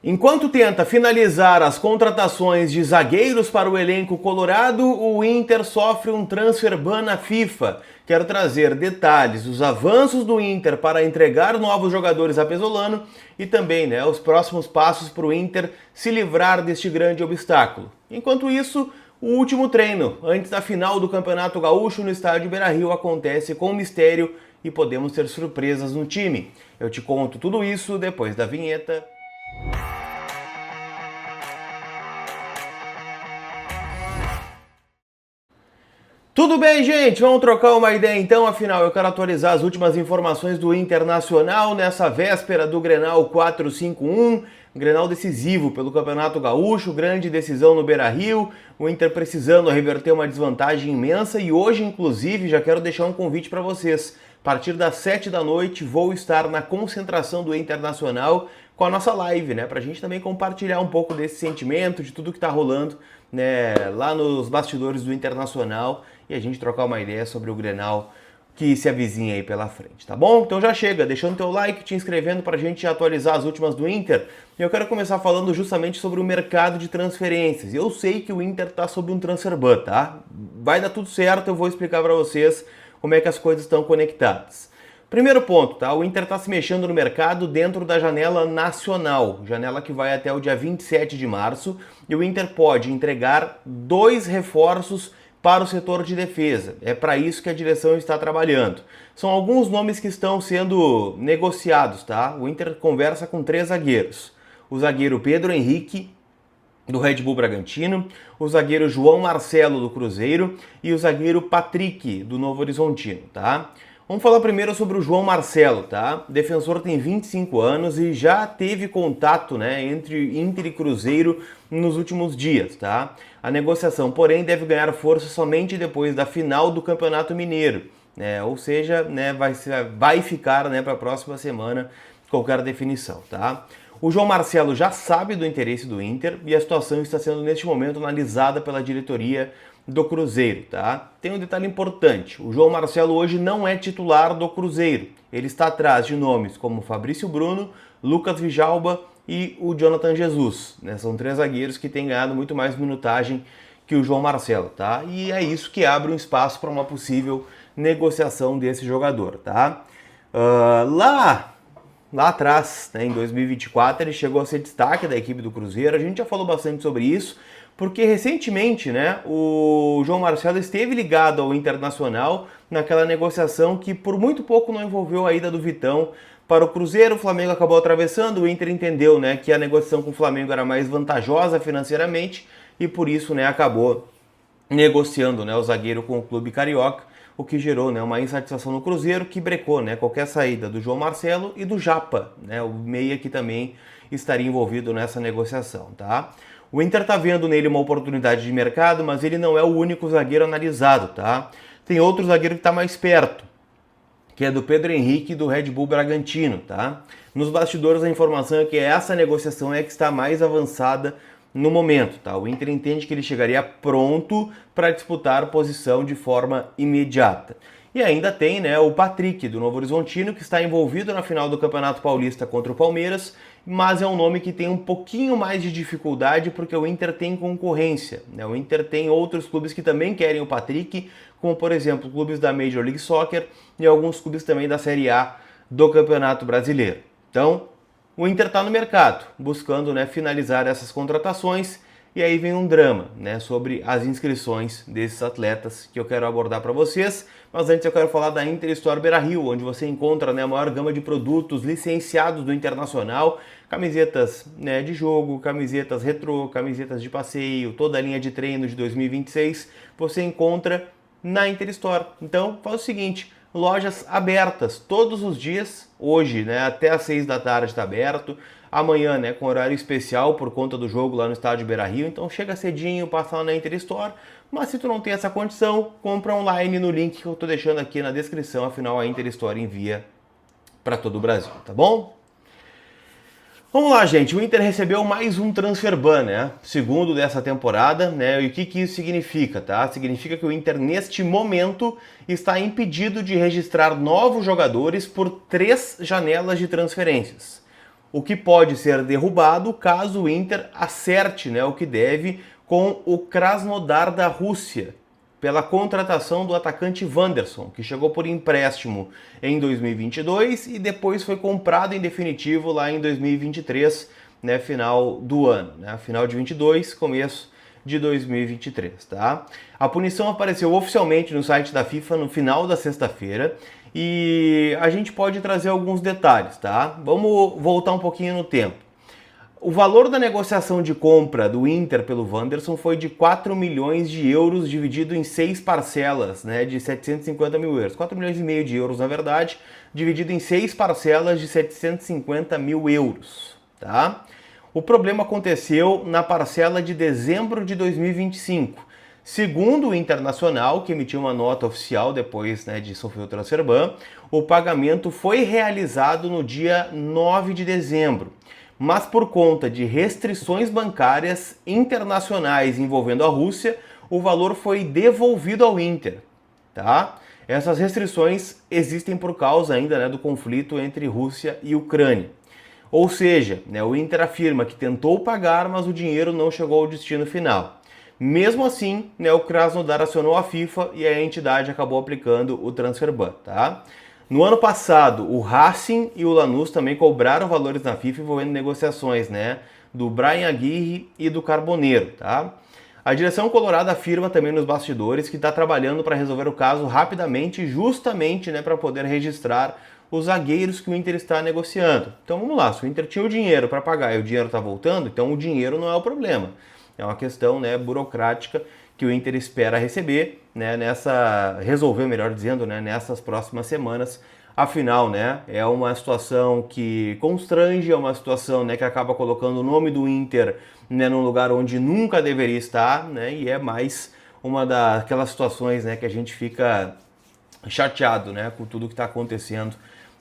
Enquanto tenta finalizar as contratações de zagueiros para o elenco colorado, o Inter sofre um transfer ban na FIFA. Quero trazer detalhes dos avanços do Inter para entregar novos jogadores a Pesolano e também os próximos passos para o Inter se livrar deste grande obstáculo. Enquanto isso, o último treino antes da final do Campeonato Gaúcho no estádio Beira-Rio acontece com mistério e podemos ter surpresas no time. Eu te conto tudo isso depois da vinheta. Tudo bem, gente? Vamos trocar uma ideia então, afinal eu quero atualizar as últimas informações do Internacional nessa véspera do Grenal 451, Grenal decisivo pelo Campeonato Gaúcho, grande decisão no Beira-Rio, o Inter precisando reverter uma desvantagem imensa e hoje, inclusive, já quero deixar um convite para vocês. A partir das 7 da noite vou estar na concentração do Internacional com a nossa live, pra gente também compartilhar um pouco desse sentimento, de tudo que tá rolando, lá nos bastidores do Internacional e a gente trocar uma ideia sobre o Grenal que se avizinha aí pela frente, tá bom? Então já chega, deixando teu like, te inscrevendo pra gente atualizar as últimas do Inter. E eu quero começar falando justamente sobre o mercado de transferências. Eu sei que o Inter tá sob um transfer ban, tá? Vai dar tudo certo, eu vou explicar pra vocês como é que as coisas estão conectadas. Primeiro ponto, tá? O Inter está se mexendo no mercado dentro da janela nacional, janela que vai até o dia 27 de março, e o Inter pode entregar 2 reforços para o setor de defesa. É para isso que a direção está trabalhando. São alguns nomes que estão sendo negociados, tá? O Inter conversa com 3 zagueiros. O zagueiro Pedro Henrique, do Red Bull Bragantino, o zagueiro João Marcelo, do Cruzeiro, e o zagueiro Patrick, do Novo Horizontino, tá? Vamos falar primeiro sobre o João Marcelo, tá? O defensor tem 25 anos e já teve contato, entre Inter e Cruzeiro nos últimos dias, tá? A negociação, porém, deve ganhar força somente depois da final do Campeonato Mineiro, ou seja, vai ficar, para a próxima semana qualquer definição, tá? O João Marcelo já sabe do interesse do Inter e a situação está sendo, neste momento, analisada pela diretoria do Cruzeiro, tá? Tem um detalhe importante, o João Marcelo hoje não é titular do Cruzeiro. Ele está atrás de nomes como Fabrício Bruno, Lucas Vijalba e o Jonathan Jesus, São 3 zagueiros que têm ganhado muito mais minutagem que o João Marcelo, tá? E é isso que abre um espaço para uma possível negociação desse jogador, tá? Lá atrás, em 2024, ele chegou a ser destaque da equipe do Cruzeiro, a gente já falou bastante sobre isso, porque recentemente, o João Marcelo esteve ligado ao Internacional naquela negociação que por muito pouco não envolveu a ida do Vitão para o Cruzeiro. O Flamengo acabou atravessando, o Inter entendeu, que a negociação com o Flamengo era mais vantajosa financeiramente e por isso, acabou negociando, o zagueiro com o clube carioca, o que gerou, uma insatisfação no Cruzeiro que brecou, qualquer saída do João Marcelo e do Japa, o meia que também estaria envolvido nessa negociação, tá? O Inter tá vendo nele uma oportunidade de mercado, mas ele não é o único zagueiro analisado, tá? Tem outro zagueiro que tá mais perto, que é do Pedro Henrique do Red Bull Bragantino, tá? Nos bastidores a informação é que essa negociação é que está mais avançada no momento, tá? O Inter entende que ele chegaria pronto para disputar posição de forma imediata. E ainda tem, o Patrick, do Novo Horizontino, que está envolvido na final do Campeonato Paulista contra o Palmeiras, mas é um nome que tem um pouquinho mais de dificuldade porque o Inter tem concorrência, O Inter tem outros clubes que também querem o Patrick, como por exemplo clubes da Major League Soccer e alguns clubes também da Série A do Campeonato Brasileiro. Então, o Inter está no mercado, buscando finalizar essas contratações. E aí vem um drama, sobre as inscrições desses atletas que eu quero abordar para vocês. Mas antes eu quero falar da Inter Store Beira-Rio, onde você encontra a maior gama de produtos licenciados do Internacional, camisetas de jogo, camisetas retrô, camisetas de passeio, toda a linha de treino de 2026, você encontra na Inter Store. Então faz o seguinte, lojas abertas todos os dias, hoje até às 6 da tarde está aberto, amanhã com horário especial por conta do jogo lá no estádio Beira-Rio, então chega cedinho, passa lá na Inter Store, mas se tu não tem essa condição, compra online no link que eu estou deixando aqui na descrição, afinal a Inter Store envia para todo o Brasil, tá bom? Vamos lá, gente, o Inter recebeu mais um transfer ban, segundo dessa temporada, e o que isso significa, tá? Significa que o Inter, neste momento, está impedido de registrar novos jogadores por 3 janelas de transferências. o que pode ser derrubado caso o Inter acerte, né, o que deve com o Krasnodar da Rússia, pela contratação do atacante Wanderson, que chegou por empréstimo em 2022 e depois foi comprado em definitivo lá em 2023, né, final do ano, né, final de 22, começo de 2023, tá? A punição apareceu oficialmente no site da FIFA no final da sexta-feira e a gente pode trazer alguns detalhes, tá? Vamos voltar um pouquinho no tempo. O valor da negociação de compra do Inter pelo Wanderson foi de 4 milhões de euros dividido em 6 parcelas, né, de 750 mil euros. 4 milhões e meio de euros, na verdade, dividido em 6 parcelas de 750 mil euros, tá? O problema aconteceu na parcela de dezembro de 2025. Segundo o Internacional, que emitiu uma nota oficial depois, né, de sofrer o transfer ban, o pagamento foi realizado no dia 9 de dezembro. Mas por conta de restrições bancárias internacionais envolvendo a Rússia, o valor foi devolvido ao Inter, tá? Essas restrições existem por causa ainda, né, do conflito entre Rússia e Ucrânia. Ou seja, né, o Inter afirma que tentou pagar, mas o dinheiro não chegou ao destino final. Mesmo assim, né, o Krasnodar acionou a FIFA e a entidade acabou aplicando o transfer ban, tá? No ano passado, o Racing e o Lanús também cobraram valores na FIFA envolvendo negociações, né, do Bryan Aguirre e do Carboneiro, tá? A direção colorada afirma também nos bastidores que está trabalhando para resolver o caso rapidamente, justamente, né, para poder registrar os zagueiros que o Inter está negociando. Então vamos lá, se o Inter tinha o dinheiro para pagar e o dinheiro está voltando, então o dinheiro não é o problema. É uma questão, né, burocrática que o Inter espera receber, né, resolver, melhor dizendo, né, nessas próximas semanas. Afinal, né, é uma situação que constrange, é uma situação, né, que acaba colocando o nome do Inter, né, num lugar onde nunca deveria estar, né, e é mais uma daquelas situações, né, que a gente fica chateado, né, com tudo que está acontecendo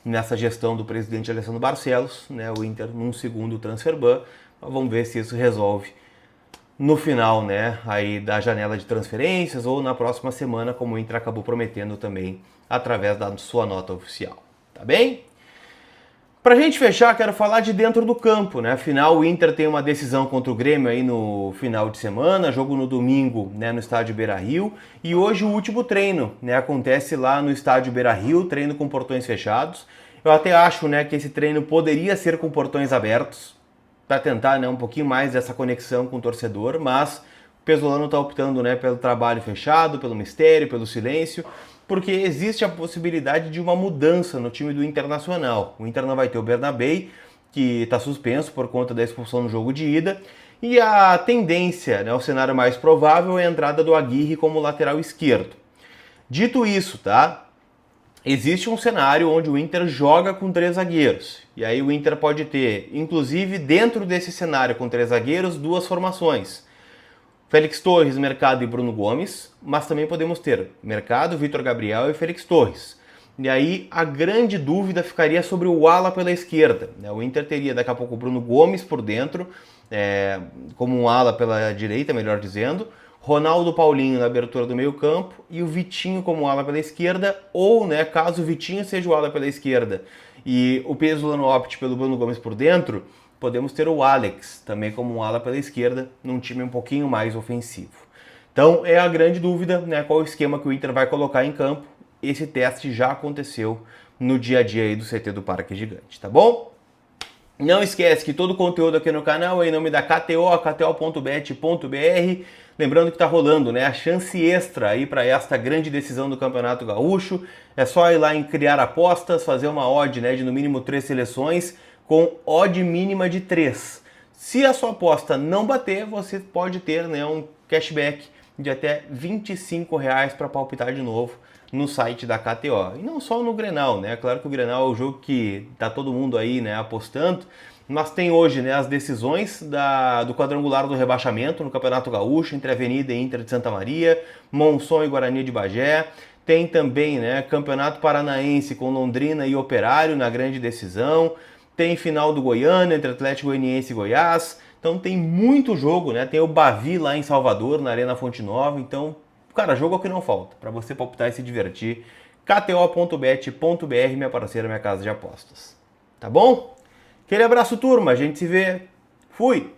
nessa gestão do presidente Alessandro Barcelos, né, o Inter num segundo transfer ban. Vamos ver se isso resolve no final, né, aí da janela de transferências ou na próxima semana, como o Inter acabou prometendo também através da sua nota oficial, tá bem? Pra gente fechar, quero falar de dentro do campo, né? Afinal, o Inter tem uma decisão contra o Grêmio aí no final de semana, jogo no domingo, né, no estádio Beira-Rio, e hoje o último treino, né, acontece lá no estádio Beira-Rio, treino com portões fechados. Eu até acho, né, que esse treino poderia ser com portões abertos, para tentar, né, um pouquinho mais dessa conexão com o torcedor, mas o Pesolano está optando, né, pelo trabalho fechado, pelo mistério, pelo silêncio, porque existe a possibilidade de uma mudança no time do Internacional. O Inter não vai ter o Bernabei, que está suspenso por conta da expulsão no jogo de ida, e a tendência, né, o cenário mais provável é a entrada do Aguirre como lateral esquerdo. Dito isso, tá? Existe um cenário onde o Inter joga com 3 zagueiros. E aí o Inter pode ter, inclusive dentro desse cenário com 3 zagueiros, 2 formações. Félix Torres, Mercado e Bruno Gomes, mas também podemos ter Mercado, Vitor Gabriel e Félix Torres. E aí a grande dúvida ficaria sobre o ala pela esquerda. O Inter teria daqui a pouco o Bruno Gomes por dentro, como um ala pela direita, melhor dizendo, Ronaldo Paulinho na abertura do meio campo e o Vitinho como ala pela esquerda, ou, né, caso o Vitinho seja o ala pela esquerda e o Pesolano opte pelo Bruno Gomes por dentro, podemos ter o Alex também como um ala pela esquerda, num time um pouquinho mais ofensivo. Então é a grande dúvida, né, qual o esquema que o Inter vai colocar em campo. Esse teste já aconteceu no dia a dia aí do CT do Parque Gigante, tá bom? Não esquece que todo o conteúdo aqui no canal é em nome da KTO, kto.bet.br. Lembrando que está rolando, né, a chance extra aí para esta grande decisão do Campeonato Gaúcho. É só ir lá em criar apostas, fazer uma odd, né, de no mínimo 3 seleções com odd mínima de 3. Se a sua aposta não bater, você pode ter, né, um cashback de até R$25 para palpitar de novo no site da KTO. E não só no Grenal, né? Claro que o Grenal é o jogo que tá todo mundo aí, né, apostando, mas tem hoje, né, as decisões do quadrangular do rebaixamento no Campeonato Gaúcho, entre Avenida e Inter de Santa Maria, Monson e Guarani de Bagé. Tem também, né, Campeonato Paranaense com Londrina e Operário na grande decisão. Tem final do Goiânia entre Atlético Goianiense e Goiás. Então tem muito jogo, né? Tem o Bavi lá em Salvador, na Arena Fonte Nova. Então, cara, jogo é o que não falta para você palpitar e se divertir. kto.bet.br, minha parceira, minha casa de apostas. Tá bom? Aquele abraço, turma. A gente se vê. Fui!